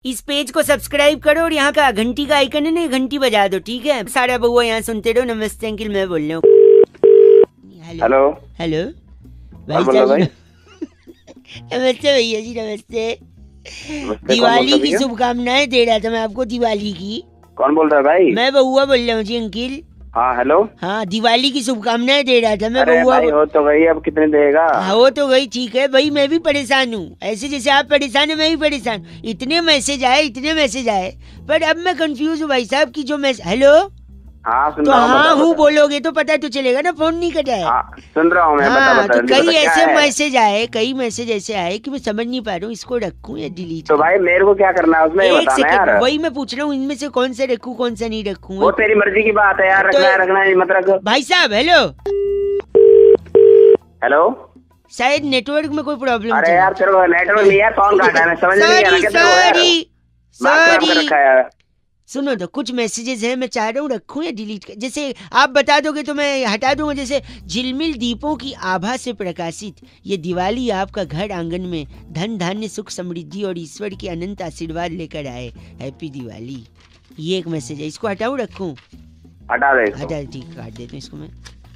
इस पेज को सब्सक्राइब करो और यहाँ का घंटी का आइकन है ना, घंटी बजा दो, ठीक है? सारा बउआ यहाँ सुनते रहो। नमस्ते अंकिल, मैं बोल रहा हूँ। हेलो हेलो भाई साहब। नमस्ते भैया जी, नमस्ते। दिवाली की शुभकामनाएं दे रहा था मैं आपको, दिवाली की। कौन बोल रहा है भाई? मैं बउआ बोल रहा हूँ जी अंकिल। हाँ हेलो। हाँ, दिवाली की शुभकामनाएं दे रहा था मैं। अरे बउआ भाई हो तो गई, अब कितने देगा? हाँ हो तो गई, ठीक है भाई। मैं भी परेशान हूँ, ऐसे जैसे आप परेशान है मैं भी परेशान। इतने मैसेज आए, पर अब मैं कंफ्यूज हूँ भाई साहब की जो मैसेज। हेलो। हाँ सुन तो रहा हूँ। हाँ हूँ बोलोगे तो पता तो चलेगा ना, फोन नहीं कटा है। हाँ, सुन रहा हूँ मैं। हाँ, बता, तो कई ऐसे मैसेज मैसेज ऐसे आए कि मैं समझ नहीं पा रहा हूँ, इसको रखूँ या डिलीट। तो भाई मेरे को क्या करना है उसमें, एक बताना यार। वही मैं पूछ रहा हूँ, इनमें से कौन सा रखूँ कौन सा नहीं रखूँ। वो तेरी मर्जी की बात है यार, रखना है मत रख। भाई साहब हेलो। हेलो, शायद नेटवर्क में कोई प्रॉब्लम। अरे यार चलो, नेटवर्क नहीं यार, फोन काटा है, समझ नहीं आ रहा। सॉरी। सुनो तो कुछ मैसेजेस हैं, मैं चाह रहा हूँ रखूं या डिलीट कर। जैसे आप बता दोगे तो मैं हटा दूंगा। जैसे झिलमिल दीपों की आभा से प्रकाशित ये दिवाली आपका घर आंगन में धन धान्य सुख समृद्धि और ईश्वर की अनंत आशीर्वाद लेकर आए। हैप्पी दिवाली। ये एक मैसेज है, इसको हटाऊं रखूं? हटा दे। हटा, ठीक, काट देता हूं इसको मैं।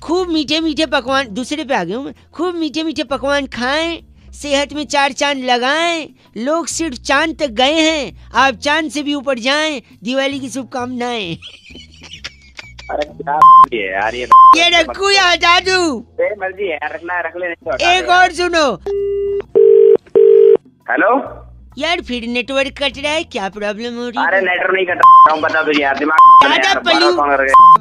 खूब मीठे मीठे पकवान, दूसरे पे आ गया हूँ मैं। खूब मीठे मीठे पकवान खाएं, सेहत में 4 चांद लगाएं। लोग सिर्फ चांद तक गए हैं, आप चांद से भी ऊपर जाएं। दिवाली की शुभकामनाएं। अरे क्या है यार ये रखूं या हटा दूं? मर्जी है, रखना है रख ले, नहीं तो एक और सुनो। हेलो यार फिर नेटवर्क कट रहा है, क्या प्रॉब्लम हो रही है? अरे नेटवर्क नहीं कट रहा हूँ, बता दो यार, दिमाग।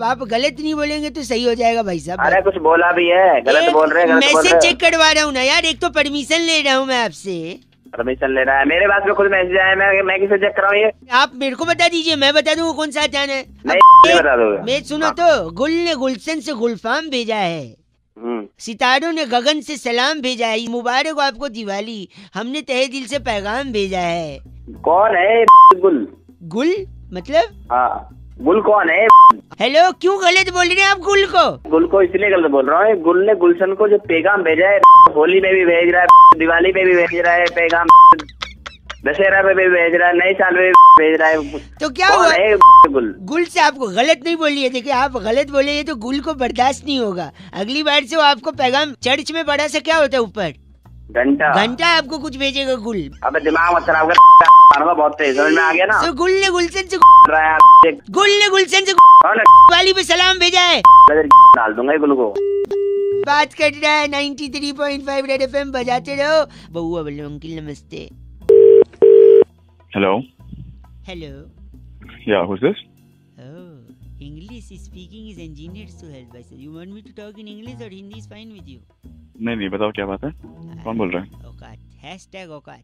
आप गलत नहीं बोलेंगे तो सही हो जाएगा भाई साहब। अरे कुछ बोला भी है, गलत बोल रहे हैं। मैसेज चेक करवा रहा हूँ ना यार, एक तो परमिशन ले रहा हूँ मैं आपसे। परमिशन ले रहा है? मेरे पास में खुद मैसेज आया, मैं किसे चेक कराऊँ ये? आप मेरे को बता दीजिए, मैं बता दूँ कौन सा अचान है। नहीं बता दो। मैं सुनो तो, गुल ने गुलशन से गुलफाम भेजा है, सितारों ने गगन से सलाम भेजा है। मुबारक हो आपको दिवाली, हमने तहे दिल से पैगाम भेजा है। कौन है गुल? गुल मतलब? हाँ, गुल कौन है? हेलो, क्यों गलत बोल रहे हैं आप गुल को? गुल को इसलिए गलत बोल रहा हूँ, गुल ने गुलशन को जो पैगाम भेजा है, होली में भी भेज रहा है, दिवाली में भी भेज रहा है पैगाम, दशहरा में भी भेज रहा है, नए साल में भी भेज रहा है। तो क्या हुआ? गुल गुल से आपको गलत नहीं बोलिए। देखिए आप गलत बोले तो गुल को बर्दाश्त नहीं होगा। अगली बार से वो आपको पैगाम, चर्च में बड़ा सा क्या होता है ऊपर, घंटा आपको कुछ भेजेगा गुल। अब दिमाग मत खराब कर, बहुत तेज समझ में आ गया ना। तो गुल ने गुलशन से कौन दिवाली पे सलाम भेजा है। डाल दूंगा गुल को। बात कर रहा है 93.5 रेड एफएम, बजाते रहो। बउआ बोलो अंकिल नमस्ते। Hello. Hello. Yeah, who's this? Oh, English speaking is engineered to help us. You want me to talk in English or Hindi is fine with you? नहीं बताओ क्या बात है, कौन बोल रहा है? औकात, #औकात।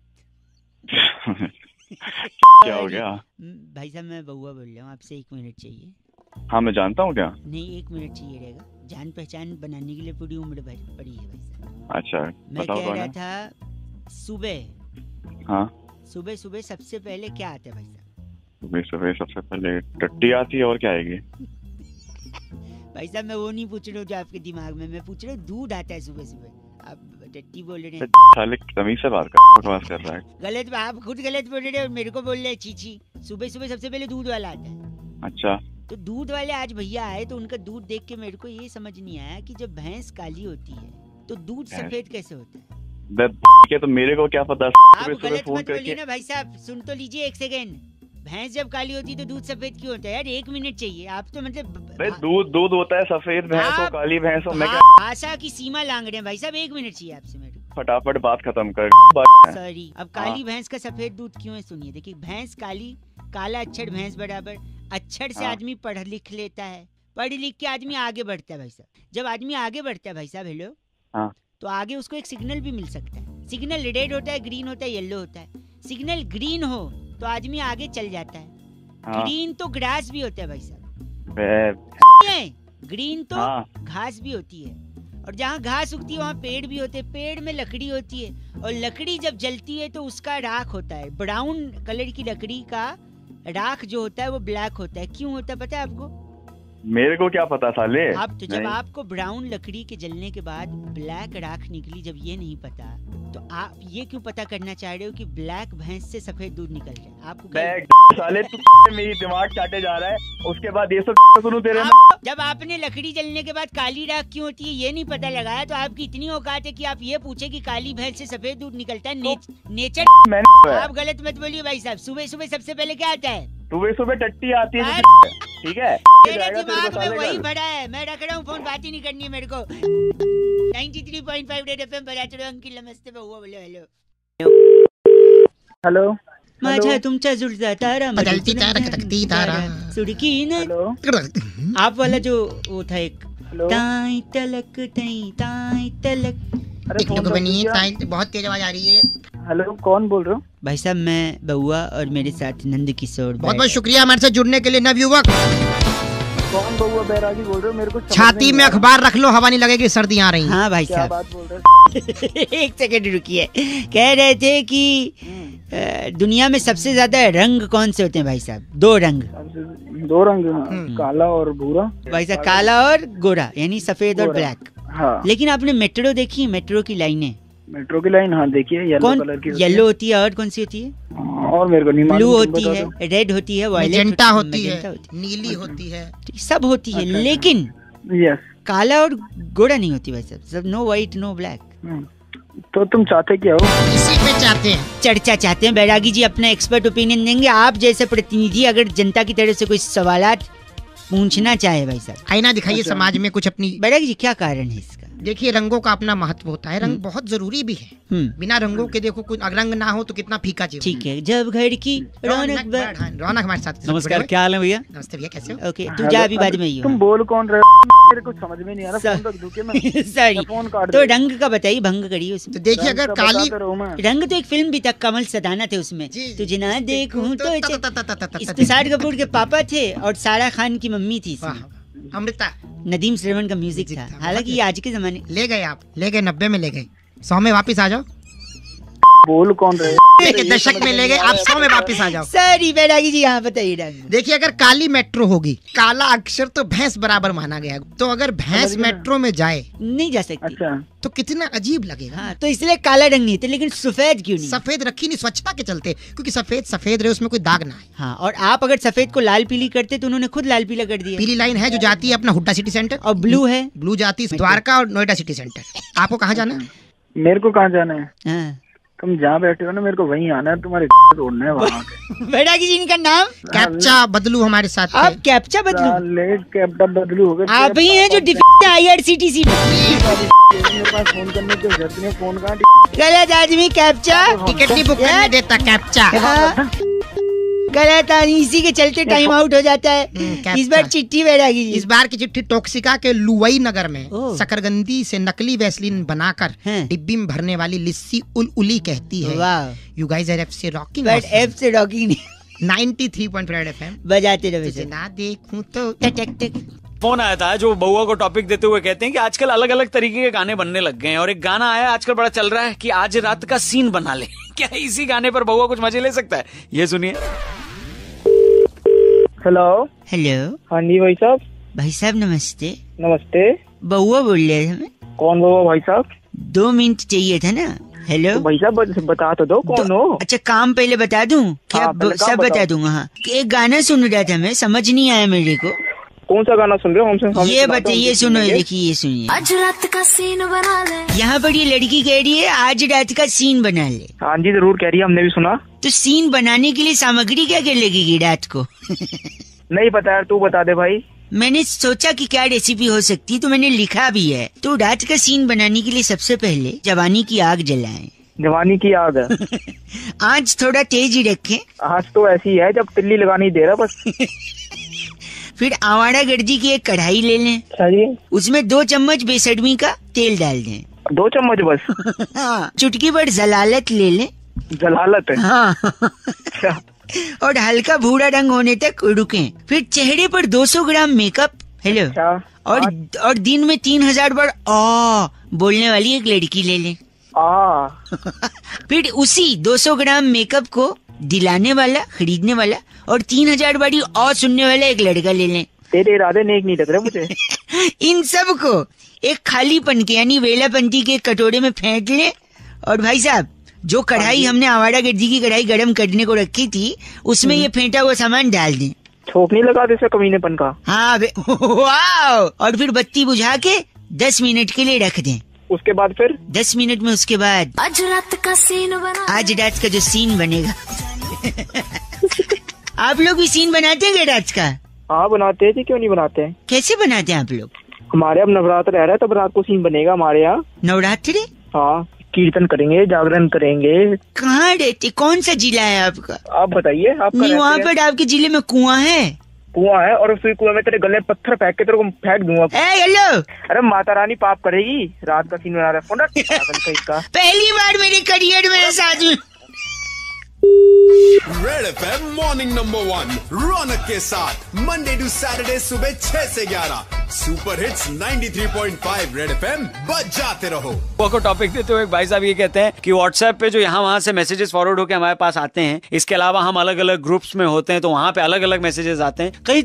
क्या हो गया? भाई साहब मैं बउआ बोल रहा हूँ, आपसे 1 मिनट चाहिए। हाँ मैं जानता हूँ क्या। नहीं 1 मिनट चाहिए रहेगा, जान पहचान बनाने के लिए पूरी उम्र भर पड़ी है भाई साहब। अच्छा मैं कह रहा था सुबह, हाँ सुबह सबसे पहले क्या आता है भाई साहब? सुबह सबसे पहले टट्टी आती है, और क्या आएगी? भाई साहब मैं वो नहीं पूछ रहा हूँ जो आपके दिमाग में, मैं पूछ रहा हूँ दूध आता है सुबह। आप टट्टी बोल रहे हैं। साले तमीज से बात कर, बकवास कर रहा है। गलत, आप खुद गलत बोल रहे हैं और मेरे को बोल रहे हैं चीची। सुबह सबसे पहले दूध वाला आता है। अच्छा, तो दूध वाले आज भैया आए तो उनका दूध देख के मेरे को ये समझ नहीं आया कि जब भैंस काली होती है तो दूध सफेद कैसे होता है? क्या तो मेरे को क्या पता। आप गलत मत बोलिए ना भाई साहब, सुन तो लीजिए 1 सेकेंड। भैंस जब काली होती है तो दूध सफेद क्यों होता है यार? 1 मिनट चाहिए। आप तो मतलब दूध होता है सफेद भैंस हो काली भैंस हो, मैं क्या भाषा की सीमा लांग रहे हैं भाई साहब। 1 मिनट चाहिए आपसे मेरे को। फटाफट बात खत्म कर। सॉरी, अब काली भैंस का सफेद दूध क्यों है सुनिए। देखिए भैंस काली, काला अक्षर भैंस बराबर। अक्षर से आदमी पढ़ लिख लेता है, पढ़ लिख के आदमी आगे बढ़ता है भाई साहब। जब आदमी आगे बढ़ता है भाई साहब, हेलो, तो आगे उसको एक सिग्नल भी मिल सकता है। सिग्नल रेड होता है, ग्रीन होता है, येलो होता है। सिग्नल ग्रीन हो तो आदमी आगे चल जाता है। ग्रीन तो ग्रास भी होता है भाई साहब। ग्रीन तो घास भी होती है, और जहाँ घास उगती है वहाँ पेड़ भी होते हैं। पेड़ में लकड़ी होती है, और लकड़ी जब जलती है तो उसका राख होता है। ब्राउन कलर की लकड़ी का राख जो होता है वो ब्लैक होता है। क्यों होता है पता है आपको? मेरे को क्या पता साले। आप तो जब आपको ब्राउन लकड़ी के जलने के बाद ब्लैक राख निकली, जब ये नहीं पता तो आप ये क्यों पता करना चाह रहे हो कि ब्लैक भैंस से सफेद दूध निकल रहा है? आपको साले तू मेरी दिमाग चाटे जा रहा है, उसके बाद ये सब सुनूं तेरे में। जब आपने लकड़ी जलने के बाद काली राख क्यों होती है ये नहीं पता लगाया, तो आपकी इतनी औकात है कि आप ये पूछे कि काली भैंस से सफेद दूध निकलता है? नेचर आप गलत मत बोलिए भाई साहब। सुबह सुबह सबसे पहले क्या आता है? सुबह सुबह टट्टी आती है, ठीक है? मेरे दिमाग में वही भरा है, मैं रख रहा हूँ फोन, बात ही नहीं करनी है मेरे को। 93.5 रेड एफएम बजाते रहो। अंकिल नमस्ते, बहुआ बोलो हेलो। हेलो माझा तुमचा जुळता तारा बदलती तारा खटकती तारा सुड़की न। हेलो आप वाला जो वो था एक हेलो। ताई तलक ताई तलक। अरे फोन रख बनी दिया। बहुत तेज आवाज आ रही है। हेलो कौन बोल रहे हो? भाई साहब मैं बउआ और मेरे साथ नंद किशोर। बहुत बहुत शुक्रिया हमारे साथ जुड़ने के लिए नवयुवक। कौन बउआ बैरागी बोल रहे हो? मेरे को छाती में अखबार रख लो, हवा नहीं लगेगी, सर्दी आ रही। हाँ भाई क्या साहब बात बोल रहे हो? एक सेकंड रुकिए। कह रहे थे कि दुनिया में सबसे ज्यादा रंग कौन से होते हैं भाई साहब? दो रंग। दो रंग, काला और भूरा। भाई साहब काला और गोरा, यानी सफेद और ब्लैक। हाँ। लेकिन आपने मेट्रो देखी? मेट्रो की लाइनें, मेट्रो की लाइन, हाँ देखिए, येलो कौन कलर की येलो होती है और कौन सी होती है? और मेरे को नहीं ब्लू मालूम, होती तुम है, बता रेड होती है, वायलेट मैजेंटा होती मैजेंटा है, नीली होती है, सब होती है। अच्छा। लेकिन दो। यस। काला और गोरा नहीं होती भाई साहब। सब नो व्हाइट नो ब्लैक। तो तुम चाहते क्या हो? इसी पे चाहते हैं। चर्चा चाहते हैं। बैरागी जी अपना एक्सपर्ट ओपिनियन देंगे। आप जैसे प्रतिनिधि अगर जनता की तरफ से कोई सवालात पूछना चाहे भाई साहब, आईना दिखाइए अच्छा। समाज में कुछ अपनी। बैरागी जी क्या कारण है इसका? देखिए रंगों का अपना महत्व होता है, रंग बहुत जरूरी भी है। बिना रंगों के देखो कुछ रंग ना हो तो कितना फीका जीवन। ठीक है, जब घर की रौनक रौनक हमारे साथ। नमस्कार, क्या हाल है भैया? नमस्ते भैया, कैसे हो? ओके तू जा अभी बाद में ही तुम बोल कौन रहे हो? मेरे कुछ समझ में नहीं आ रहा। फोन रख दूं क्या मैं? सॉरी। फोन काट तो दे। रंग का बताइए, भंग करिए उसमें। तो देखिए अगर काली रंग तो एक फिल्म भी था, कमल सदाना थे उसमें। जी। तुझे ना देखूं तो वाह, इस्तिसार कपूर के पापा थे और सारा खान की मम्मी थी इसमें। अमृता नदीम श्रवण का म्यूजिक था। हालांकि ये आज के जमाने। ले गए, आप ले गए, 90 में ले गए, 100 में वापस आ जाओ। बोल कौन रहे? के दशक में ले गए, आप 100 में वापस आ जाओ। सॉरी बैरागी जी, यहाँ बताइए रंग। देखिए अगर काली मेट्रो होगी, काला अक्षर तो भैंस बराबर माना गया है, तो अगर भैंस मेट्रो में जाए नहीं जा सकती। अच्छा। तो कितना अजीब लगेगा। हाँ, तो इसलिए काला रंग नहीं थे, लेकिन सफेद क्यों नहीं? सफेद रखी नहीं स्वच्छता के चलते, क्योंकि सफेद सफेद रहे, उसमें कोई दाग ना आए। हाँ, और आप अगर सफेद को लाल पीली करते तो उन्होंने खुद लाल पीला कर दिया। पीली लाइन है जो जाती है अपना हुड्डा सिटी सेंटर, और ब्लू है, ब्लू जाती है द्वारका और नोएडा सिटी सेंटर। आपको कहाँ जाना है? मेरे को कहाँ जाना है? हाँ। तुम जहाँ बैठे हो ना, मेरे को वहीं आना है। तुम्हारे तोड़ना है वहाँ के। बैरागी जी इनका नाम? कैप्चा बदलू हमारे साथ आप थे। कैप्चा बदलू? साले कैप्टा बदलू हो गए। आप ही हैं जो डिफेक्ट IRCTC में। मेरे पास फोन करने की जरूरत नहीं है। फोन कहाँ? गलत आदमी कैप्चा। टिकट नहीं बुक करने देता कैप्चा। हाँ। गलत आदमी, इसी के चलते टाइम आउट हो जाता है। कैप्चा। इस बार चिट्ठी बैरागी जी। इस बार की चिट्ठी टोक्सिका के लुवई नगर में ओह। शकरगंदी से नकली वैसलीन बनाकर हैं। डिब्बी में भरने वाली लिस्सी उली कहती है। वाह। यू गाइस आर एफ से रॉकिंग बट एफ से रॉकिंग नहीं, 93.5 FM। बजाते रहे तुझे ना देखूं तो टक टक। फोन आया था जो बउआ को टॉपिक देते हुए कहते हैं कि आजकल अलग अलग तरीके के गाने बनने लग गए हैं, और एक गाना आया आजकल बड़ा चल रहा है कि आज रात का सीन बना ले। क्या इसी गाने पर बउआ कुछ मजे ले सकता है? ये सुनिए। हेलो। हेलो हाँ जी भाई साहब। भाई साहब नमस्ते। नमस्ते। बउआ बोल रहे थे हमें। कौन बोलो भाई साहब? 2 मिनट चाहिए था ना। हेलो तो भाई साहब बता तो दो कौन हो। अच्छा काम पहले बता दूं क्या? हाँ, पहले काम सब बता बताओ। दूंगा। हाँ, एक गाना सुन रहा था मैं, समझ नहीं आया मेरे को। कौन सा गाना सुन रहे हो? हमसे ये बताइए, सुनो, देखिए ये सुनिए। आज रात का सीन बना ले। यहाँ पर ये लड़की कह रही है आज रात का सीन बना ले। हाँ जी जरूर कह रही है, हमने भी सुना। तो सीन बनाने के लिए सामग्री क्या क्या लगेगी रात को? नहीं पता यार, तू बता दे भाई। मैंने सोचा कि क्या रेसिपी हो सकती है, तो मैंने लिखा भी है। तो रात का सीन बनाने के लिए सबसे पहले जवानी की आग जलाएं। जवानी की आग है। आंच थोड़ा तेज ही रखें। आज तो ऐसी है जब तिल्ली लगानी दे रहा बस। फिर आवारा गर्जी की एक कढ़ाई ले लें, अच्छा जी। उसमें 2 चम्मच बेसडमी का तेल डाल दें। 2 चम्मच बस? हाँ, चुटकी भर जलालत ले लें। जलालत है? हाँ। अच्छा। और हल्का भूरा रंग होने तक रुकें। फिर चेहरे पर 200 ग्राम मेकअप। हेलो। अच्छा। और दिन में 3000 बार आ बोलने वाली एक लड़की ले लें। फिर उसी 200 ग्राम मेकअप को दिलाने वाला, खरीदने वाला और 3000 बारी और सुनने वाला एक लड़का ले लें। तेरे इरादे नेक नहीं लग रहे मुझे। इन सब को एक खाली पन के यानी वेलापंती के कटोरे में फेंट लें और भाई साहब जो कढ़ाई हमने आवारा गिद्दी की कढ़ाई गरम करने को रखी थी उसमें ये फेंटा हुआ सामान डाल दें। छोक नहीं लगा देते कमीनेपन का। हाँ वाओ। और फिर बत्ती बुझा के 10 मिनट के लिए रख दें। उसके बाद फिर 10 मिनट में उसके बाद आज रात का सीन बना आज रात का जो सीन बनेगा आप लोग भी सीन बनाते हैं रात का? हाँ बनाते हैं जी, क्यों नहीं बनाते हैं। कैसे बनाते हैं आप लोग? हमारे अब नवरात्र रह रहा है तब रात को सीन बनेगा हमारे यहाँ। नवरात्रि? हाँ, कीर्तन करेंगे, जागरण करेंगे। कहाँ रहते, कौन सा जिला है आपका? आप बताइए। आप नहीं, वहाँ पर आपके जिले में कुआं है? कुआं है, और फिर कुआं में तेरे गले पत्थर फेंक के तेरे को फेंक दूंगा। हेलो। अरे माता रानी पाप करेगी। रात का सीन बना रहा है। पहली बार मेरे करियर में ऐसा आदमी। रेड एफएम मॉर्निंग नंबर 1 रौनक के साथ मंडे टू सैटरडे सुबह 6 से 11 सुपर हिट्स 93.5 रेड एफएम बजाते रहो। को टॉपिक देते हुए भाई साहब ये कहते हैं कि व्हाट्सएप पे जो यहाँ वहाँ से मैसेजेस फॉरवर्ड होकर हमारे पास आते हैं, इसके अलावा हम अलग अलग ग्रुप्स में होते हैं तो वहाँ पे अलग अलग मैसेजेस आते हैं। कई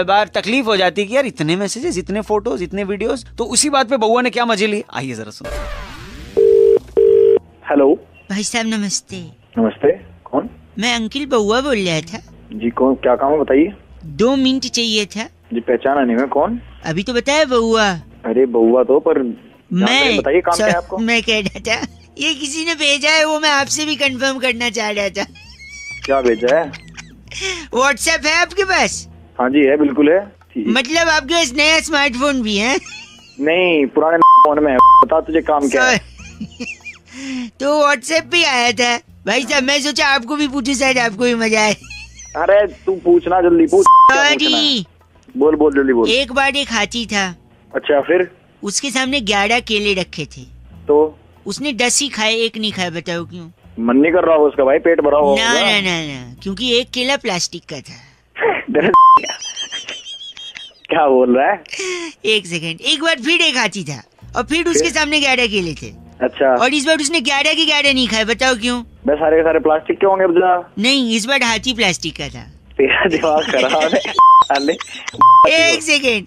बार तकलीफ हो जाती है कि यार इतने मैसेजेस, इतने फोटोज, इतने वीडियोस। तो उसी बात पे बउआ ने क्या मजे लिए, आइए जरा सुनो। हेलो भाई साहब नमस्ते। नमस्ते, कौन? मैं अंकिल बउआ बोल रहा था जी। कौन, क्या काम है बताइए। 2 मिनट चाहिए था जी। पहचाना नहीं, मैं कौन? अभी तो बताया बउआ। अरे बउआ तो पर मैं बताइए काम क्या है आपको। मैं कह रहा था ये किसी ने भेजा है, वो मैं आपसे भी कंफर्म करना चाह रहा था। क्या भेजा है? व्हाट्सएप है आपके पास? हाँ जी है, बिल्कुल है। मतलब आपके पास नया स्मार्टफोन भी है? नहीं, पुराने फोन में है। बता तुझे काम क्या है। तो व्हाट्सएप पे आया था भाई साहब, मैं सोचा आपको भी पूछूं, शायद आपको भी मजा आए। अरे तू पूछना, जल्दी पूछ। सॉरी। बोल बोल जल्दी बोल। एक बार एक हाथी था। अच्छा, फिर? उसके सामने 11 केले रखे थे। तो उसने 10 ही खाए, एक नहीं खाया। बताओ क्यों? मन नहीं कर रहा हो उसका भाई, पेट भरा होगा। ना ना ना ना, क्योंकि एक केला प्लास्टिक का था। क्या बोल रहा है? एक सेकंड। एक बार फिर एक हाथी था और फिर उसके सामने 11 केले थे। अच्छा। और इस बार उसने 11 के 11 नहीं खाए। बताओ क्यों? बस सारे के सारे प्लास्टिक के होंगे। बजा नहीं, इस बार हाथी प्लास्टिक का था। तेरा दिमाग खराब है। एक सेकेंड।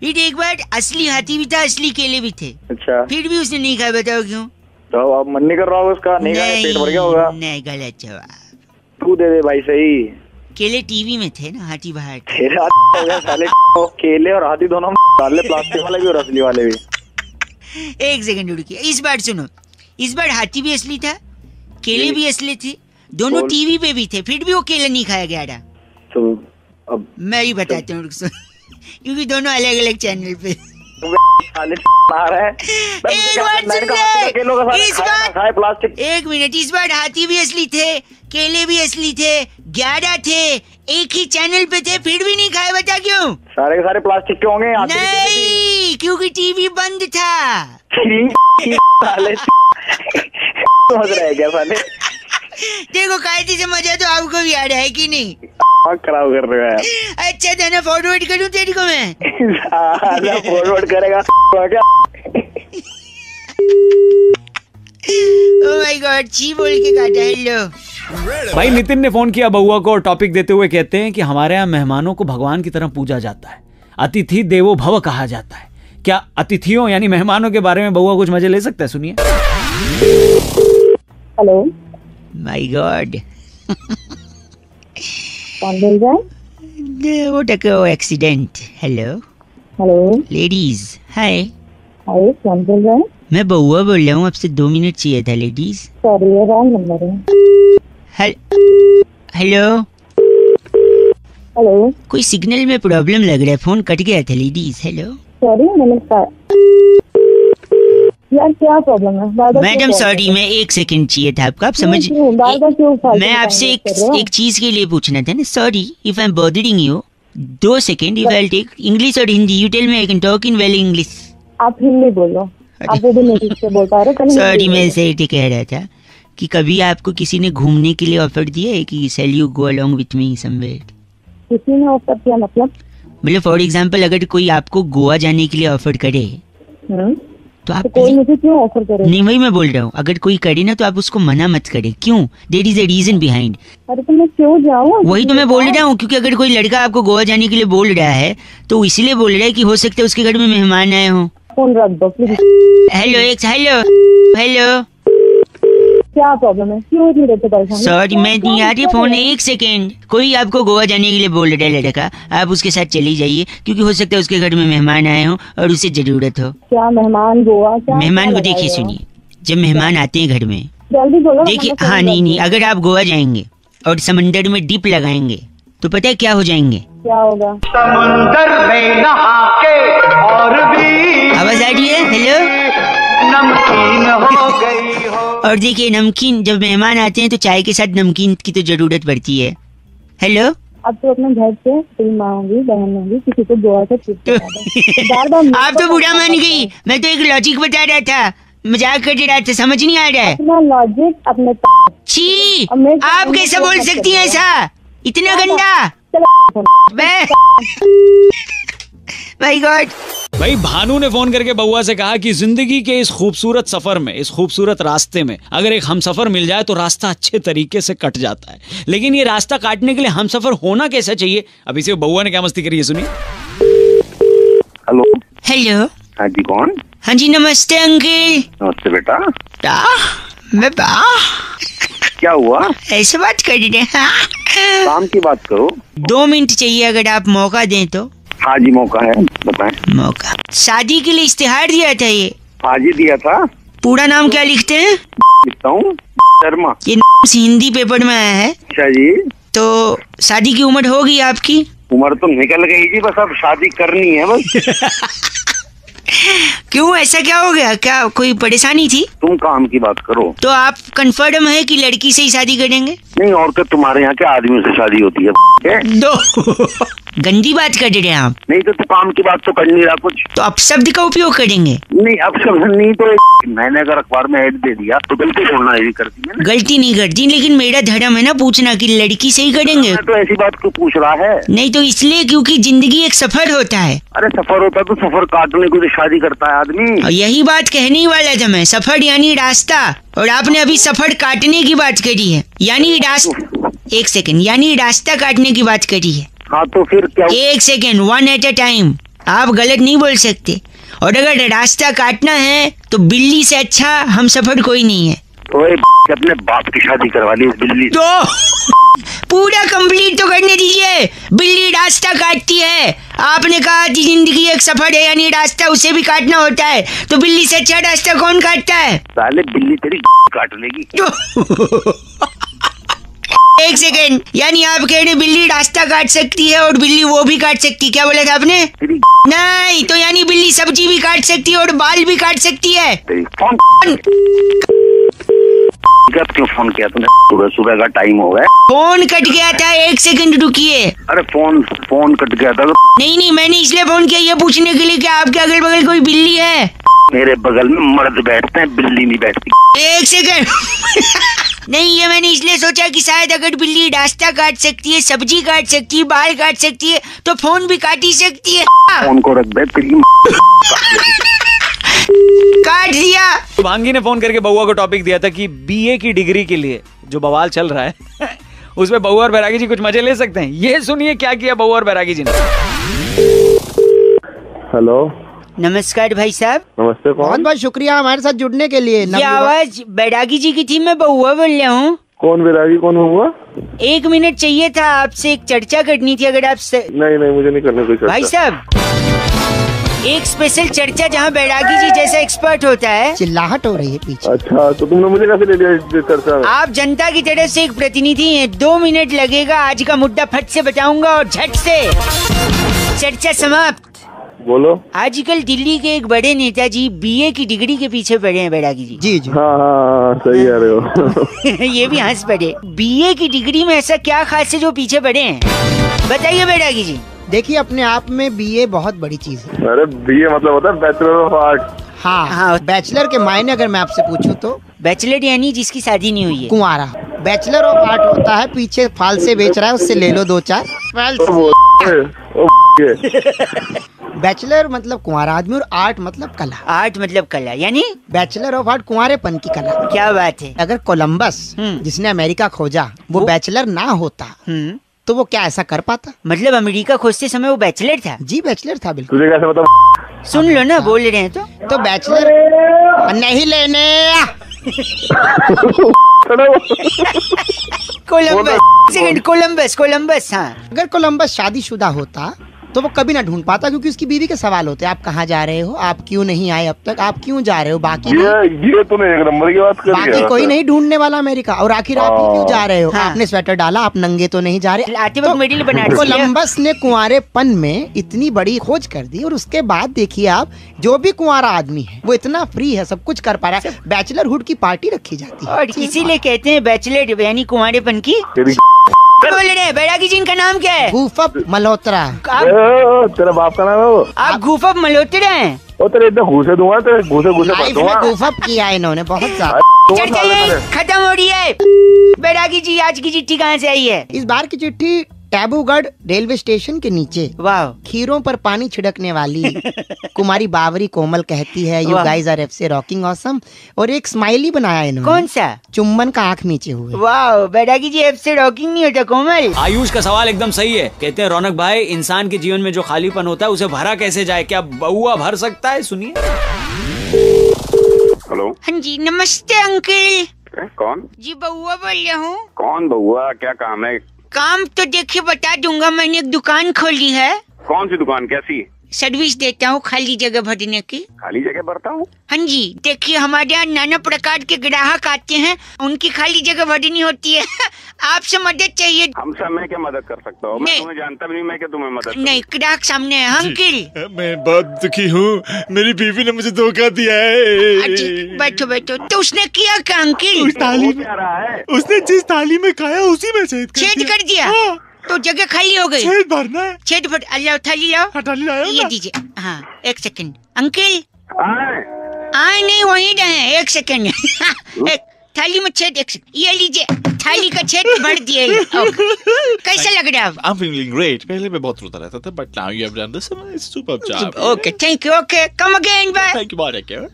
एक बार असली हाथी भी था, असली केले भी थे। अच्छा। फिर भी उसने नहीं खाया। बताओ क्यों? तो अब मन नहीं कर रहा होगा उसका, नहीं खाया, पेट भर गया होगा। नहीं, गलत जवाब। तू दे दे भाई सही। केले टीवी में थे ना, हाथी बाहर थे। तेरा हो गया साले। केले और हाथी दोनों साले, प्लास्टिक वाले भी और असली वाले भी। एक सेकंड रुकिए, इस बार सुनो। इस बार हाथी भी असली था, केले भी असली थे, दोनों टीवी पे भी थे, फिर भी वो केले नहीं खाया गया था। तो अब मैं ही बताता हूँ, क्योंकि दोनों अलग अलग चैनल पे। एक मिनट, इस बार हाथी भी असली थे, केले भी असली थे, 11 थे, एक ही चैनल पे थे, फिर भी नहीं खाए। बता क्यों? सारे के सारे प्लास्टिक के होंगे। नहीं, क्योंकि टीवी बंद था। साले समझ रहे क्या साले? देखो कायदे से मजा तो आपको भी आ रहा है कि नहीं? खराब कर रहे हो यार। अच्छा था ना, फॉरवर्ड करूँ तेरे को मैं? फॉरवर्ड करेगा क्या? ओह माय गॉड, छी बोल के काटा। हेलो भाई, नितिन ने फोन किया बउआ को और टॉपिक देते हुए कहते हैं कि हमारे यहाँ मेहमानों को भगवान की तरह पूजा जाता है, अतिथि देवो भव कहा जाता है। क्या अतिथियों यानी मेहमानों के बारे में बउआ कुछ मजे ले सकता है? सुनिए। हेलो। माय गॉड, कौन बोल रहा है? वो टको एक्सीडेंट। हेलो हेलो लेडीज, हाय। हाय, कौन बोल रहा है? मैं बउआ बोल रहा हूँ, आपसे 2 मिनट चाहिए था लेडीज। सॉरी, ये रॉन्ग नंबर है। Hello hello. कोई सिग्नल में प्रॉब्लम लग रहा है, फोन कट गया था लेडीज। हेलो सॉरी, नमस्कार यार, क्या प्रॉब्लम है? मैडम सॉरी, मैं 1 सेकंड चाहिए था आपका। आप समझ, मैं आपसे एक चीज के लिए पूछना था ना। Sorry if I am bothering you, 2 second. If I take English और Hindi, you tell me, I can talk in well English. आप हिंदी बोलो, आप वो भी नहीं ठीक से बोल पा रहे। सॉरी, मैं ऐसे कह रहा था कि कभी आपको किसी ने घूमने के लिए ऑफर दिया है कि shall you go along with me somewhere? किसी ने ऑफर किया? मतलब फॉर एग्जांपल, अगर कोई आपको गोवा जाने के लिए ऑफर करे तो आप कोई मुझे क्यों ऑफर करे? नहीं, वही मैं बोल रहा हूँ, अगर कोई करे ना तो आप उसको मना मत करें। क्यों? There is a reason behind. अरे तो मैं क्यों जाऊँ? वही तो मैं बोल रहा हूँ, क्योंकि अगर कोई लड़का आपको गोवा जाने के लिए बोल रहा है तो इसीलिए बोल रहा है कि हो सकता है उसके घर में मेहमान आए हों। फोन रख दो प्लीज। हेलो हेलो हेलो क्या प्रॉब्लम है, क्यों इतनी देर से परेशान? सॉरी मैं नहीं आ रही फोन, एक सेकेंड। कोई आपको गोवा जाने के लिए बोल रहा है लड़का, आप उसके साथ चली जाइए क्योंकि हो सकता है उसके घर में मेहमान आए हो और उसे जरूरत हो। क्या मेहमान गोवा? क्या मेहमान को देखिए, सुनिए, जब मेहमान आते हैं घर में, जल्दी बोलो। देखिए हाँ नहीं, अगर आप गोवा जाएंगे और समंदर में डिप लगाएंगे तो पता है क्या हो जाएंगे? क्या होगा? समंदर में नहा के और भी आवाज आ रही है? हेलो, नमकीन हो गई हो। और देखिए नमकीन, जब मेहमान आते हैं तो चाय के साथ नमकीन की तो जरूरत पड़ती है। हेलो, अब तो अपने घर से तेरी माँ होगी, बहन होगी, किसी को गोवा से ट्रिप करा दो। बार-बार आप तो बुरा मान गई, मैं तो एक लॉजिक बता रहा था, मजाक कर रहा था, समझ नहीं आ रहा है? अपना लॉजिक अपने छी, अब मैं आप कैसे बोल सकती हैं ऐसा, इतना गंदा? My God. भाई भानु ने फोन करके बउआ से कहा कि जिंदगी के इस खूबसूरत सफर में, इस खूबसूरत रास्ते में अगर एक हमसफर मिल जाए तो रास्ता अच्छे तरीके से कट जाता है, लेकिन ये रास्ता काटने के लिए हमसफर होना कैसा चाहिए? अब इसे बउआ ने क्या मस्ती करी है, सुनिए। हेलो। हेलो। हाँ जी, कौन? हाँ जी नमस्ते अंकल। नमस्ते बेटा। मैं क्या हुआ? ऐसे बात कर रहे हैं? काम की बात करो। 2 मिनट चाहिए अगर आप मौका दें तो। हाँ जी मौका है, बताएं। मौका, शादी के लिए इस्तेहार दिया था ये। आज ही दिया था। पूरा नाम क्या लिखते हैं? लिखता हूँ शर्मा। ये हिंदी पेपर में आया है। अच्छा जी। तो शादी की उम्र होगी आपकी? उम्र तो निकल गई जी, बस अब शादी करनी है बस। क्यों, ऐसा क्या हो गया? क्या कोई परेशानी थी? तुम काम की बात करो। तो आप कंफर्म है कि लड़की से ही शादी करेंगे? नहीं, और क्या तुम्हारे यहाँ के आदमियों से शादी होती है? दो गंदी बात कर रहे हैं आप। नहीं तो तू काम की बात तो कर नहीं रहा कुछ। तो अपशब्द का उपयोग करेंगे? नहीं अपशब्द नहीं, तो मैंने अगर अखबार में ऐड दे दिया तो गलती छोड़ना यही करती है ना? गलती नहीं करती, लेकिन मेरा धर्म है ना पूछना कि लड़की से ही करेंगे। तो ऐसी बात क्यों पूछ रहा है? नहीं तो इसलिए क्योंकि जिंदगी एक सफर होता है। अरे सफर होता तो सफर काटने को तो शादी करता है आदमी। और यही बात कहने ही वाला था मैं, सफर यानी रास्ता, और आपने अभी सफर काटने की बात करी है, यानी रास्ता। एक सेकंड, यानी रास्ता काटने की बात करी है। हाँ तो फिर क्या? एक सेकंड, 1 at a टाइम, आप गलत नहीं बोल सकते। और अगर रास्ता काटना है तो बिल्ली से अच्छा हम सफर कोई नहीं है। ओए अपने बाप की शादी करवा ली बिल्ली तो पूरा कंप्लीट तो करने दीजिए। बिल्ली रास्ता काटती है, आपने कहा कि जिंदगी एक सफर है यानी रास्ता उसे भी काटना होता है, तो बिल्ली से अच्छा रास्ता कौन काटता है? साले बिल्ली तेरी काट लेगी। एक सेकेंड, यानी आप कह रहे बिल्ली रास्ता काट सकती है और बिल्ली वो भी काट सकती है, क्या बोला था आपने? नहीं तो यानी बिल्ली सब्जी भी काट सकती है और बाल भी काट सकती है। क्यों फोन किया तूने? सुबह का टाइम हो गया। फोन कट गया था, 1 सेकंड रुकिए। अरे फोन कट गया था। नहीं मैंने इसलिए फोन किया ये पूछने के लिए कि आपके अगल बगल कोई बिल्ली है? मेरे बगल में मर्द बैठते हैं, बिल्ली नहीं बैठती। 1 सेकंड नहीं, ये मैंने इसलिए सोचा कि शायद अगर बिल्ली रास्ता काट सकती है, सब्जी काट सकती है, बाल काट सकती है, तो फोन भी काट ही सकती है। फोन को रख दे, तेरी काट दिया। भांगी ने फोन करके बउआ को टॉपिक दिया था कि बीए की डिग्री के लिए जो बवाल चल रहा है उसमें बउआ और बैरागी जी कुछ मजे ले सकते हैं। ये सुनिए क्या किया बउआ और बैरागी जी ने। हेलो, नमस्कार भाई साहब। नमस्ते, बहुत बहुत शुक्रिया हमारे साथ जुड़ने के लिए। ये आवाज बैरागी जी की थी, मैं बउआ बोल रहा हूँ। कौन बैरागी, कौन हुआ? 1 मिनट चाहिए था, आपसे एक चर्चा करनी थी अगर आप नहीं मुझे नहीं करनी कोई चर्चा। भाई साहब एक स्पेशल चर्चा जहाँ बैरागी जी जैसा एक्सपर्ट होता है। चिल्लाहट हो रही है पीछे। अच्छा तो तुमने मुझे कैसे ले लिया चर्चा में? आप जनता की तरफ से एक प्रतिनिधि हैं, 2 मिनट लगेगा, आज का मुद्दा फट से बताऊंगा और झट से चर्चा समाप्त। बोलो। आजकल दिल्ली के एक बड़े नेताजी बीए की डिग्री के पीछे पड़े हैं बैरागी जी। जी जी हाँ सही कह रहे हो। ये भी हंस पड़े। बीए की डिग्री में ऐसा क्या खास है जो पीछे पड़े हैं, बताइए बैरागी जी। देखिए अपने आप में बीए बहुत बड़ी चीज है। अरे बीए मतलब होता है बैचलर ऑफ आर्ट। हाँ, बैचलर के मायने अगर मैं आपसे पूछूं तो बैचलर यानी जिसकी शादी नहीं हुई है, कुंवारा। बैचलर ऑफ आर्ट होता है पीछे फाल से बेच रहा है, उससे ले लो 2-4 बैचलर मतलब कुंवारा आदमी और आर्ट मतलब कला। आर्ट मतलब कला, यानी बैचलर ऑफ आर्ट कुंवारेपन की कला। क्या बात है। अगर कोलंबस जिसने अमेरिका खोजा वो बैचलर ना होता तो वो क्या ऐसा कर पाता? मतलब अमेरिका खोजते समय वो बैचलर था? जी बैचलर था बिल्कुल। तुझे कैसे पता? सुन लो ना, बोल रहे हैं तो बैचलर नहीं लेने कोलंबस। हाँ, अगर कोलंबस शादीशुदा होता तो वो कभी ना ढूंढ पाता, क्योंकि उसकी बीवी के सवाल होते हैं, आप कहाँ जा रहे हो, आप क्यों नहीं आए अब तक, आप क्यों जा रहे हो, बाकी ये तूने एक नंबर की बात कर बाकी कोई नहीं ढूंढने वाला अमेरिका। और आखिर आप ही क्यों जा रहे हो? हाँ। आपने स्वेटर डाला, आप नंगे तो नहीं जा रहे। तो मिडिल बना कोलंबस ने कुंवारेपन में इतनी बड़ी खोज कर दी, और उसके बाद देखिए आप, जो भी कुंवारा आदमी है वो इतना फ्री है, सब कुछ कर पा रहा है। बैचलरहुड की पार्टी रखी जाती है, और इसीलिए कहते हैं बैचलर यानी कुंवारेपन की। बोल रहे हैं बैरागी जी, इनका नाम क्या है? गूफअप मल्होत्रा। तेरा बाप का नाम है वो? आप गूफअप मल्होत्रा हैं? ओ तेरे इतना घूसे दूंगा, तेरे घूसे गूफअप किया इन्होंने बहुत ज्यादा। चर्चा खत्म हो रही है। बैरागी जी, आज की चिट्ठी कहाँ से आई है? इस बार की चिट्ठी टैबूगढ़ रेलवे स्टेशन के नीचे वाह खीरों पर पानी छिड़कने वाली कुमारी बावरी कोमल कहती है, यू गाइज आर एफ से रॉकिंग ऑसम, और एक स्माइली बनाया इन्होंने। कौन सा? चुम्बन का आंख नीचे हुए। वाह, बैरागी जी एफ से रॉकिंग नहीं होता कोमल। आयुष का सवाल एकदम सही है। कहते हैं रौनक भाई, इंसान के जीवन में जो खालीपन होता है उसे भरा कैसे जाए, क्या बउआ भर सकता है? सुनिए। हेलो। हाँ जी, नमस्ते अंकल। कौन जी बउआ बोल रहा हूँ। कौन बउआ, क्या काम है? काम तो देखिए बता दूंगा, मैंने एक दुकान खोली है। कौन सी दुकान, कैसी? सर्विस देता हूँ खाली जगह भरने की। खाली जगह भरता हूँ? हाँ जी, देखिए हमारे यहाँ नाना प्रकार के ग्राहक आते हैं, उनकी खाली जगह भरनी होती है। आपसे मदद चाहिए? हम सब मैं क्या मदद कर सकता हूँ? मैं तुम्हें जानता भी नहीं, मैं क्या तुम्हें मदद नहीं, ग्राहक सामने है अंकल। मैं बहुत दुखी हूँ, मेरी बीवी ने मुझे धोखा दिया है। बैठो बैठो। तो उसने किया क्या अंकल? उस थाली में उसने जिस थाली में खाया उसी में छेद कर दिया। तो जगह खाली हो गई। छेद भरना है। छेद भर। अल्लाह थाली लाओ। थाली लाओ। ये दीजिए। हाँ, एक सेकंड अंकल। आए नहीं, वहीं रहे, एक सेकंड। एक थाली में छेद, एक सेकंड, ये लीजिए, थाली का छेद भर दिए। कैसा लग रहा है? I'm feeling great. पहले मैं बहुत रोता रहता था, but now you have done this, it's superb job. Okay, thank you. Okay, come again, bye. Thank you, बहुत है।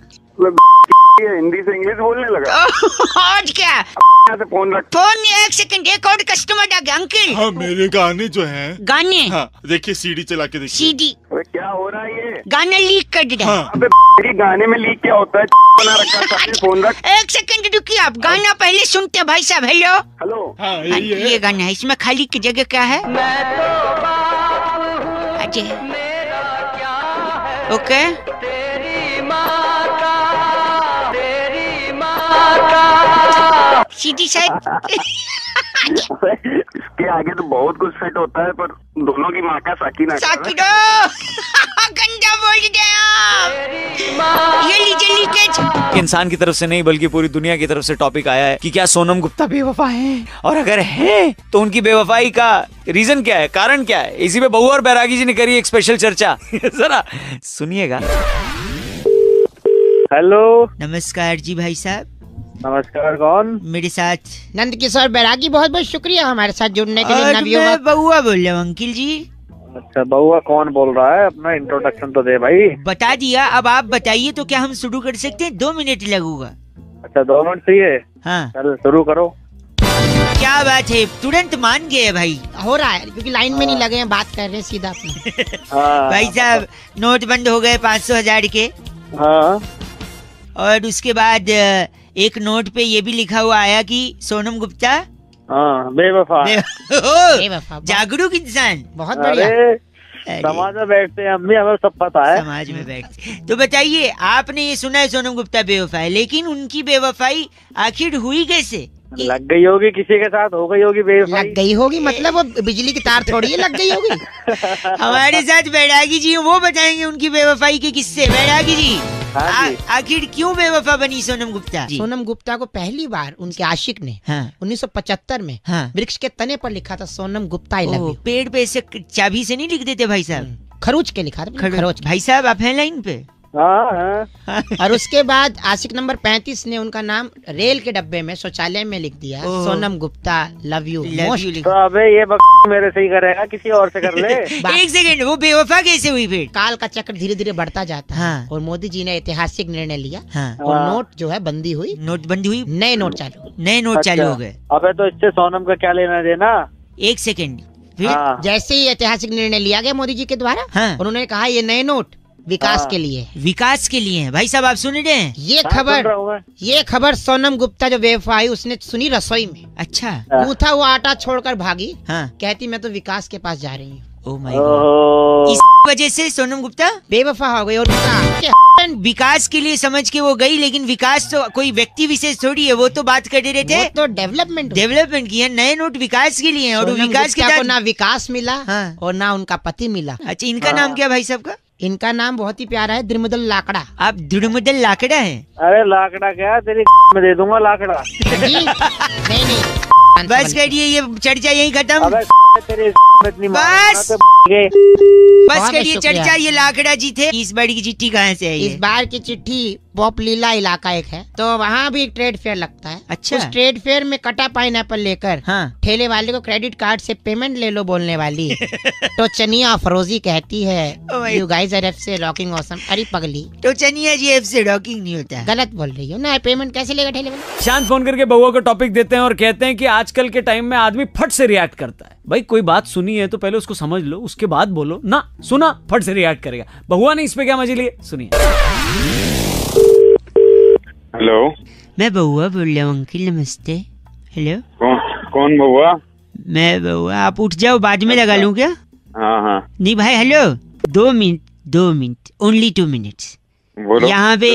हिंदी से इंग्लिश बोलने लगा। और क्या? फोन रख। फोन, एक सेकंड, एक और कस्टमर आ गया अंकल। हाँ, मेरे गाने जो हैं। गाने? हाँ, देखिए सीडी चला के देखिए। सीडी? क्या हो रहा है ये? गाना लीक कर दिया। हाँ। अबे गाने में लीक क्या होता है? बना रखा है, फोन रख। एक सेकंड रुकिए, आप गाना पहले सुनते हैं भाई साहब। Hello hello. हाँ, ये गाना है, इसमें खाली की जगह क्या है? ओके। सीधी साइड। इसके आगे तो बहुत कुछ सेट होता है, पर दोनों की माँ का साकिना। गंदा बोल गया। ये लीजिए लीकेज। इंसान की तरफ से नहीं बल्कि पूरी दुनिया की तरफ से टॉपिक आया है कि क्या सोनम गुप्ता बेवफा है, और अगर है तो उनकी बेवफाई का रीजन क्या है, कारण क्या है। इसी पे बउआ और बैरागी जी ने करी एक स्पेशल चर्चा। जरा सुनिएगा। हेलो। नमस्कार जी भाई साहब। नमस्कार, कौन? मेरे साथ नंद किशोर बैरागी, बहुत बहुत शुक्रिया हमारे साथ जुड़ने के लिए। मैं बउआ बोल रहा हूँ अंकिल जी। अच्छा, बउआ कौन बोल रहा है? अपना इंट्रोडक्शन तो दे भाई। बता दिया, अब आप बताइए तो क्या हम शुरू कर सकते हैं? 2 मिनट लगूंगा। अच्छा, 2 मिनट चाहिए? हाँ, चल शुरू करो। क्या बात है, तुरंत मान गए भाई। हो रहा है क्योंकि लाइन में नहीं लगे हैं, बात कर रहे हैं सीधा अपने। भाई साहब, नोट बंद हो गए 500,000 के। हाँ। और उसके बाद एक नोट पे ये भी लिखा हुआ आया कि सोनम गुप्ता बेवफा। जागरूक इंसान। बहुत बढ़िया। समाज में बैठते हैं हम भी, हमें सब पता है। समाज में बैठते। तो बताइए, आपने ये सुना है सोनम गुप्ता बेवफा है, लेकिन उनकी बेवफाई आखिर हुई कैसे? लग गई होगी किसी के साथ, हो गई होगी बेवफाई। लग गई होगी मतलब वो बिजली की तार थोड़ी है, लग गई होगी। हमारे साथ बैरागी जी वो बताएंगे उनकी बेवफाई के किस्से। बैरागी जी, आखिर क्यों बेवफा बनी सोनम गुप्ता? सोनम गुप्ता को पहली बार उनके आशिक ने 1975 में वृक्ष के तने पर लिखा था Sonam Gupta I love you. पेड़ पे ऐसे चाबी से नहीं लिख देते भाई साहब, खरोच के लिखा था। खरोच। भाई साहब आप हैं लाइन पे? और उसके बाद आशिक नंबर 35 ने उनका नाम रेल के डब्बे में शौचालय में लिख दिया, सोनम गुप्ता लव यू। तो अबे ये मेरे से ही करेगा, किसी और से कर ले। एक सेकंड, वो बेवफा कैसे हुई फिर? काल का चक्र धीरे धीरे बढ़ता जाता है और मोदी जी ने ऐतिहासिक निर्णय लिया और नोट जो है बंदी हुई, नोटबंदी हुई, नए नोट चालू हो गए। अबे तो इससे सोनम का क्या लेना देना? एक सेकंड, जैसे ही ऐतिहासिक निर्णय लिया गया मोदी जी के द्वारा, उन्होंने कहा ये नए नोट विकास के लिए। विकास के लिए है भाई साहब, आप सुन रहे हैं? ये खबर सोनम गुप्ता जो बेवफा आई उसने सुनी रसोई में। अच्छा। गूथा हुआ आटा छोड़कर भागी। हाँ। कहती मैं तो विकास के पास जा रही हूँ। ओह माय गॉड, इस वजह से सोनम गुप्ता बेवफा हो गई। और विकास के लिए समझ के वो गई, लेकिन विकास तो कोई व्यक्ति विशेष थोड़ी है, वो तो बात कर रहे थे। वो तो डेवलपमेंट की है, नए नोट विकास के लिए है। और विकास के को ना विकास मिला। हाँ। और ना उनका पति मिला। अच्छा, इनका नाम क्या भाई साहब का? इनका नाम बहुत ही प्यारा है, द्रिमुदल लाकड़ा। आप द्रिमुदल लाकड़ा है? अरे लाकड़ा क्या, तेरी में दे दूंगा लाकड़ा। नहीं बस करिए, ये चर्चा यही खत्म। बस करिए चर्चा, ये लाकड़ा जी थे। इस बार की चिट्ठी कहाँ से है? इस बार की चिट्ठी पॉपलीला इलाका एक है, तो वहाँ भी एक ट्रेड फेयर लगता है। अच्छा। उस ट्रेड फेयर में कटा पाइनएप्पल लेकर ठेले वाले को क्रेडिट कार्ड से पेमेंट ले लो बोलने वाली तो चनिया अफरोजी कहती है यू गाइस आर एफसे रॉकिंग ऑसम। अरे पगली, तो चनिया जी एफसे रॉकिंग नहीं होता। गलत बोल रही हो ना, पेमेंट कैसे लेगा ठेले वाले? शांत फोन करके बउआ को टॉपिक देते हैं और कहते हैं कि आजकल के टाइम में आदमी फट से रिएक्ट करता है। भाई कोई बात सुनी है तो पहले उसको समझ लो, उसके बाद बोलो ना। सुना फट से रिएक्ट करेगा। बउआ ने इस पे क्या मजे लिए, सुनिए। हेलो, मैं बउआ बोल रहा हूँ अंकिल, नमस्ते। हेलो, कौन बउआ? मैं बउआ, आप उठ जाओ, बाद में लगा लूँ क्या? हाँ। नहीं भाई, हेलो, 2 मिनट, ओनली 2 मिनट्स। यहाँ पे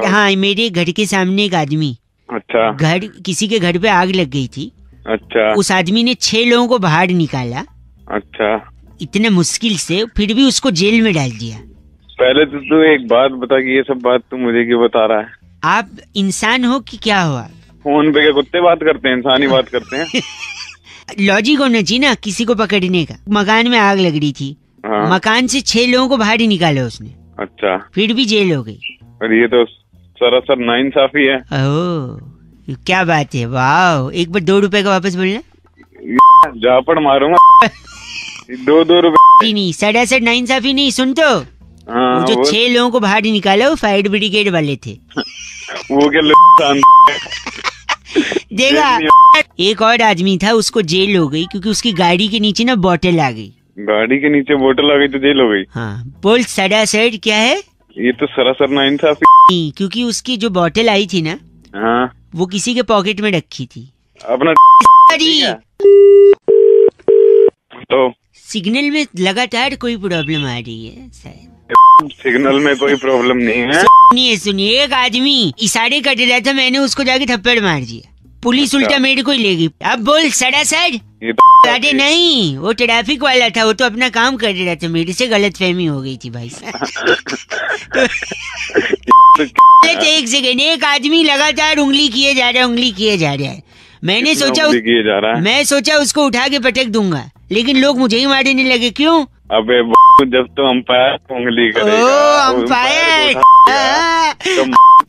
हाँ, मेरे घर के सामने एक आदमी, अच्छा, घर किसी के घर पे आग लग गई थी। अच्छा। उस आदमी ने 6 लोगों को बाहर निकाला। अच्छा। इतने मुश्किल से, फिर भी उसको जेल में डाल दिया। पहले तो तू एक बात बता कि ये सब बात तू मुझे क्यों बता रहा है? आप इंसान हो कि क्या हो? फोन पे क्या कुत्ते बात करते हैं, इंसान ही बात करते हैं? लॉजिक होना चाहिए ना किसी को पकड़ने का। मकान में आग लग रही थी। हाँ। मकान से 6 लोगों को बाहर ही निकाला उसने। अच्छा। फिर भी जेल हो गई। और ये तो सरासर नाइंसाफी है। ओह, क्या बात है, वाह। एक बार 2 रुपए का वापस बोलना। झापड़ मारूंगा। 2 रुपए नहीं, सरासर नाइंसाफी नहीं, सुन तो। हाँ, वो जो 6 लोगों को बाहर निकाला वो फायर ब्रिगेड वाले थे। वो क्या देखा, एक और आदमी था, उसको जेल हो गई क्योंकि उसकी गाड़ी के नीचे ना बोतल आ गई। गाड़ी के नीचे बोतल आ गई तो जेल हो गई? हाँ। बोल सरासर क्या है? ये तो सरासर नाइंसाफी। क्योंकि उसकी जो बोतल आई थी ना, हाँ, वो किसी के पॉकेट में रखी थी। अपना तो सिग्नल में लगातार कोई प्रॉब्लम आ रही है शायद। सिग्नल में कोई प्रॉब्लम नहीं है। सुनिए, एक आदमी इशारे कर रहा था, मैंने उसको जाके थप्पड़ मार दिया। पुलिस उल्टा मेरे को ही लेगी। अब बोल सरासर। अरे नहीं, वो ट्रैफिक वाला था, वो तो अपना काम कर रहा था, मेरे से गलतफहमी हो गई थी भाई। एक सेकेंड, एक आदमी लगातार उंगली किए जा रहा है। मैंने सोचा उसको उठा के पटक दूंगा, लेकिन लोग मुझे ही मारने लगे। क्यों? अबे जब तो अंपायर उंगली करेगा। ओ अंपायर,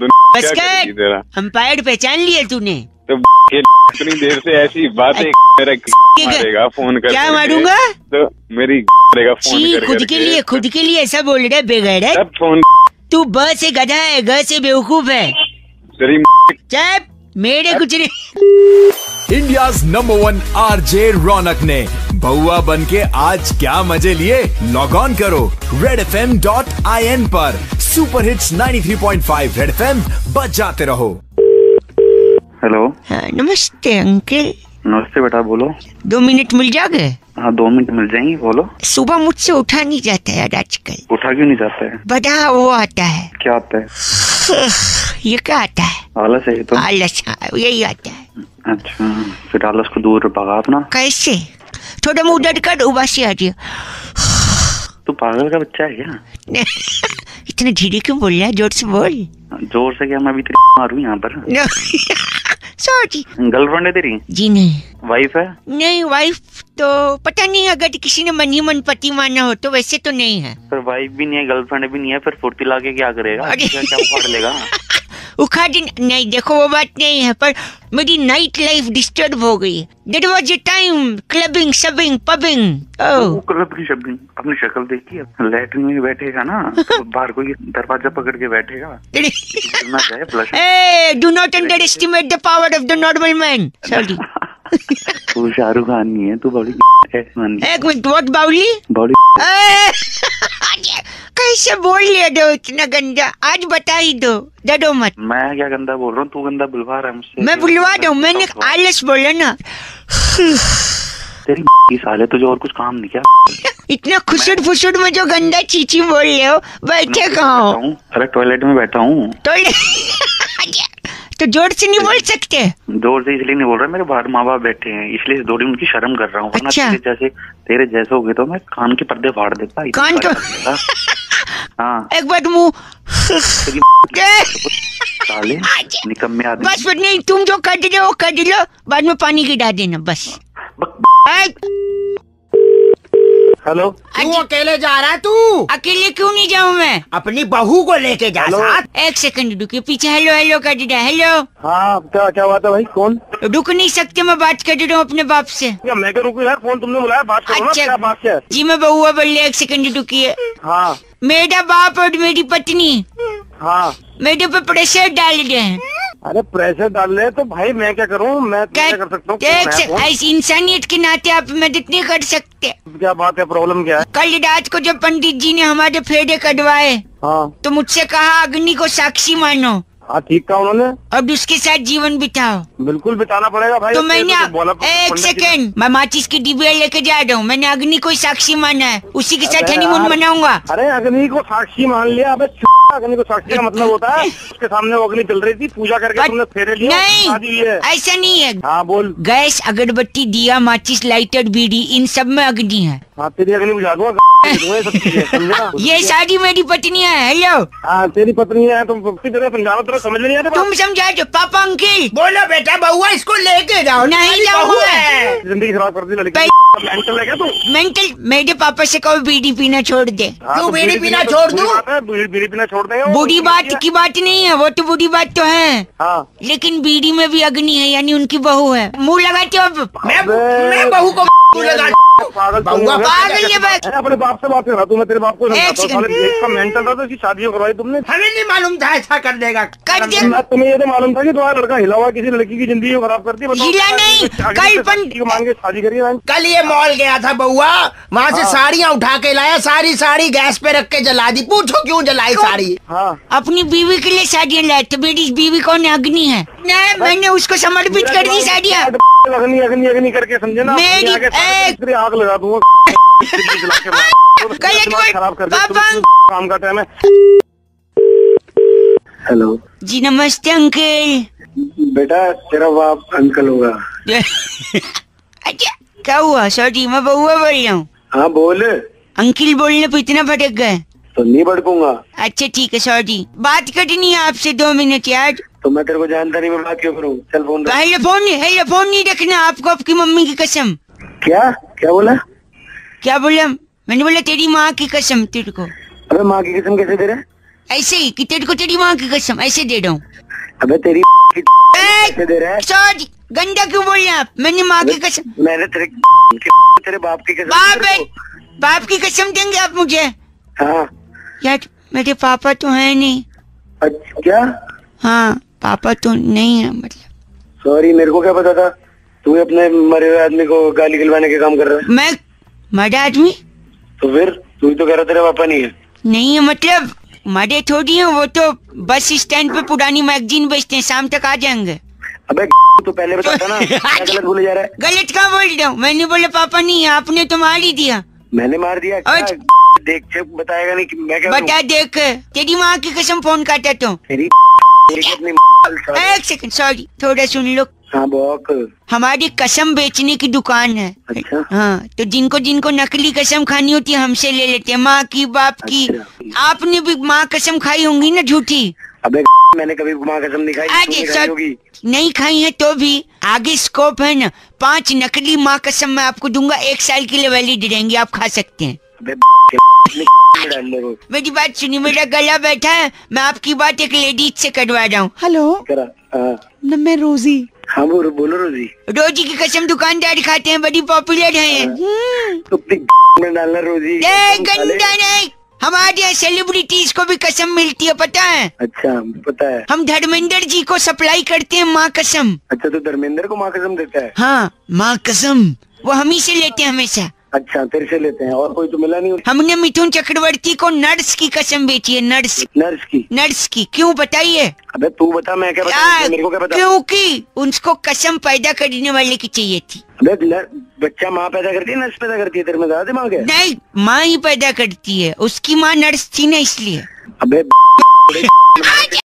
बस कर, अंपायर पहचान लिया तूने? तो इतनी देर से ऐसी बात है, मेरा मारेगा फोन करके। क्या मारूंगा? तो मेरी फोन करके। खुद के लिए ऐसा बोल रहा है बेगैरत? फोन तू ब से गधा है, ग से बेवकूफ है। चुप, मेरे कुछ नहीं। इंडियाज नंबर 1 आरजे रौनक ने बउआ बन के आज क्या मजे लिए? लॉग ऑन करो redfm.in पर। सुपर हिट्स 93.5 रेड एफएम, बजाते रहो। हेलो। नमस्ते अंकल। नमस्ते बेटा, बोलो। 2 मिनट मिल जाओगे? हाँ, 2 मिनट मिल जाएंगे, बोलो। सुबह मुझसे उठा नहीं जाता यार आजकल। उठा क्यों नहीं जाता है? बड़ा वो आता है। क्या आता है? ये क्या आता है? आलस है। तो आलस, यही आता है। अच्छा, फिर आलस को दूर भगा अपना। कैसे? थोड़ा मुंह डर कर उबासी आ रही है। तू पागल का बच्चा है क्या? इतने धीरे क्यों बोल रहा है? जोर से बोल। जोर से क्या, मैं अभी तेरी मारूं यहाँ पर? सॉरी। गर्लफ्रेंड है तेरी? जी नहीं। वाइफ है? नहीं, वाइफ तो पता नहीं, अगर किसी ने मन ही मन पति माना हो तो, वैसे तो नहीं है। फिर वाइफ भी नहीं है, गर्लफ्रेंड भी नहीं है, फिर फुर्ती लाके क्या करेगा? क्या उखाड़ लेगा? उखाड़ नहीं, देखो वो बात नहीं है, पर मेरी नाइट लाइफ डिस्टर्ब हो गई। That was the time clubbing, शबिंग, पबिंग। क्लबिंग शबिंग, अपनी शक्ल देखी? लैट्रिन में बैठेगा ना, तो बाहर कोई दरवाजा पकड़ के बैठेगा। Hey, do not underestimate the power of the normal man. Sorry. तू शाहरुख खान नहीं है, तू बड़ी एक मिनट, व्हाट बाउली? बड़ी कैसे बोल लिया दो इतना गंदा? आज बता ही दो, डरो मत। मैं क्या गंदा बोल रहा हूँ, तू गंदा बुलवा रहा है मुझसे। मैं बुलवा दूं? मैंने आलस बोला ना। तेरी साले तुझे और कुछ काम नहीं क्या? इतना खुशुट फुसुट में जो गंदा चीची बोल रहे हो, बैठे कहाँ हो? अरे टॉयलेट में बैठा हूँ। तो जोर से नहीं बोल सकते? जोर से इसलिए नहीं बोल रहा, मेरे बाहर माँ बाप बैठे हैं इसलिए थोड़ी उनकी शर्म कर रहा हूँ। अच्छा। तेरे जैसे हो गए तो मैं कान के पर्दे फाड़ देता। कान को? हाँ। एक बार मुँह साले निकम्मे आदमी। बस नहीं, तुम जो कर रहे हो कर लो, बाद में पानी गिरा देना बस। हेलो, तू अकेले जा रहा है? तू अकेले क्यों नहीं जाऊँ मैं? अपनी बहू को लेके जा साथ। एक सेकंड रुकिए, पीछे हेलो हेलो कर रहा है। हेलो। हाँ, क्या बात है भाई? कौन? रुक नहीं सकते, मैं बात कर रहा हूँ अपने बाप से। क्या मैं क्या रुकूं यार? फोन तुमने बुलाया, बात करो। अच्छा। ना, क्या बात है? जी मैं बहुआ बोल रही, एक सेकंड रुकिए। हाँ। मेरा बाप और मेरी पत्नी हाँ मेरे पे प्रेशर डाल रहे हैं। अरे प्रेशर डाल रहे तो भाई मैं क्या करूँ? मैं क्या कर सकता हूँ? ऐसी इंसानियत के नाते आप मदद नहीं कर सकते? क्या बात है? प्रॉब्लम क्या है? कल रात को जब पंडित जी ने हमारे फेरे कटवाए, हाँ, तो मुझसे कहा अग्नि को साक्षी मानो। हाँ ठीक कहा उन्होंने। अब उसके साथ जीवन बिताओ। बिल्कुल बिताना पड़ेगा भाई। तो मैंने एक सेकंड, मैं माचिस की डिब्बिया लेके जा रहा हूँ। मैंने अग्नि को साक्षी माना है, उसी के साथ हनीमून मनाऊंगा। अरे अग्नि को साक्षी मान लिया? अबे अग्नि को साक्षी का मतलब होता है उसके सामने वो अग्नि चल रही थी, पूजा करके तुमने फेरे लिया। नहीं, ऐसा नहीं है। हाँ बोल। गैस, अगरबत्ती, दिया, माचिस, लाइटर, बीड़ी, इन सब में अग्नि है। हाँ तेरी अग्नि बुझा दूंगा। ये सारी मेरी पत्नी है। हेलो। हाँ तेरी पत्नी है, तुम समझाओ तो समझ नहीं आता। तुम समझा दो पापा। अंकिल बोलो बेटा, बउआ इसको लेके जाओ। नहीं जाऊंगा। जिंदगी खराब कर दी लड़की। मेंटल है क्या तू? मेंटल? मेरे पापा से कहो बीड़ी पीना छोड़ दे। तू बीड़ी पीना छोड़ दूं? बीड़ी पीना छोड़ देंगे। बुरी बात की बात नहीं है, वो तो बुरी बात तो है। हाँ। लेकिन बीड़ी में भी अग्नि है, यानी उनकी बहू है। मुंह लगाते हो अब? मैं बहू को लगा। पागल है। अपने बाप से बात कर रहा तू। मैं तेरे बाप को मेंटल था तो इसकी शादी करवाई तुमने। हमें नहीं मालूम था ऐसा कर देगा। तुम्हें ये तो मालूम था कि तुम्हारा लड़का हिला हुआ किसी लड़की की जिंदगी को खराब करती है। हिला नहीं, कल मांग के शादी करी। कल ये मॉल गया था बउआ, वहाँ से साड़ियाँ उठा के लाया, साड़ी गैस पे रख के जला दी। पूछो क्यों जलाई साड़ी? हाँ। अपनी बीवी के लिए साड़ियाँ लाए थे। मेरी बीवी कौन है? अग्नि है। मैंने उसको समर्पित कर दी साड़ियाँ। अग्नि अग्नि अग्नि करके समझे ना? मेरी आग लगा दूंगा। खराब कर काम का टाइम है। हेलो जी, नमस्ते अंकल। बेटा तेरा बाप अंकल होगा। अच्छा, क्या हुआ? सॉरी, मैं बउआ बोल रहा हूँ। हाँ बोल। अंकल बोलने पे इतना भटक गए? तो नहीं भटकूंगा। अच्छा ठीक है, सॉरी। बात करनी है आपसे 2 मिनट यार। तो मैं तेरे को जानता नहीं, मैं बात क्यों करूँ? चल फोन। फोन नहीं रखना, आपको आपकी मम्मी की कसम। क्या बोला? क्या बोला? मैंने बोला तेरी माँ की कसम तेरे को। अबे माँ की कसम कैसे दे रहा है? ऐसे ही कि तेरे को तेरी माँ की कसम ऐसे दे रहा हूँ। अबे तेरी कैसे दे रहा है? सॉरी, गंदा क्यों बोल रहे हैं आप? मैंने माँ की कसम। मैंने तेरे बाप की कसम। बाप की कसम देंगे आप मुझे? हाँ यार, मेरे पापा तो है नहीं। अच्छा क्या? हाँ, पापा तो नहीं है। मतलब सॉरी, मेरे को क्या पता था तू अपने मरे हुए आदमी को गाली गलवाने के काम कर रहा है। मैं मरे आदमी? तो फिर तू ही तो कह रहा तेरा पापा नहीं है। नहीं है मतलब मरे थोड़ी है, वो तो बस स्टैंड पे पुरानी मैगजीन बेचते हैं, शाम तक आ जाएंगे। अबे तो पहले बताता ना। क्या गलत बोले जा रहा है? गलत क्या बोल रहा हूँ? मैंने बोला पापा नहीं है, आपने तो मार ही दिया। मैंने मार दिया? देख बताएगा नहीं कि मैं क्या बता। देख, तेरी माँ की कसम फोन काटा तो। एक सेकंड, सॉरी, थोड़ा सुन लो। हाँ बोक। हमारी कसम बेचने की दुकान है। अच्छा। हाँ, तो जिनको नकली कसम खानी होती है हमसे ले लेते हैं, माँ की, बाप की। आपने भी माँ कसम खाई होंगी ना झूठी? अबे मैंने कभी माँ कसम नहीं खाई। आगे नहीं खाई है तो भी आगे स्कोप है ना। 5 नकली माँ कसम मैं आपको दूंगा, 1 साल के लिए वैलिड रहेंगी, आप खा सकते हैं। मेरी बात सुनिए, मेरा गला बैठा है, मैं आपकी बात एक लेडीज से करवा रहा हूँ। हेलो, मैं रोजी। हाँ बोलो रोजी। रोजी की कसम दुकानदार खाते हैं, बड़ी पॉपुलर है। तो डालना रोजी। गंदा नहीं, हमारे यहाँ सेलिब्रिटीज को भी कसम मिलती है, पता है? अच्छा पता है। हम धर्मेंद्र जी को सप्लाई करते हैं माँ कसम। अच्छा तो धर्मेंद्र को माँ कसम देता है? हाँ माँ कसम, वो हम ही से लेते हैं हमेशा। अच्छा तेरे से लेते हैं, और कोई तो मिला नहीं? हमने मिथुन चक्रवर्ती को नर्स की कसम बेची है, नर्स की। क्यों बताइए? अबे तू बता, मैं क्या बता, मेरे को क्या पता? क्योंकि उनको कसम पैदा करने वाले की चाहिए थी। अबे बच्चा माँ पैदा करती है, नर्स पैदा करती है? तेरे में ज्यादा दिमाग है? नहीं, माँ ही पैदा करती है, उसकी माँ नर्स थी ना इसलिए। अबे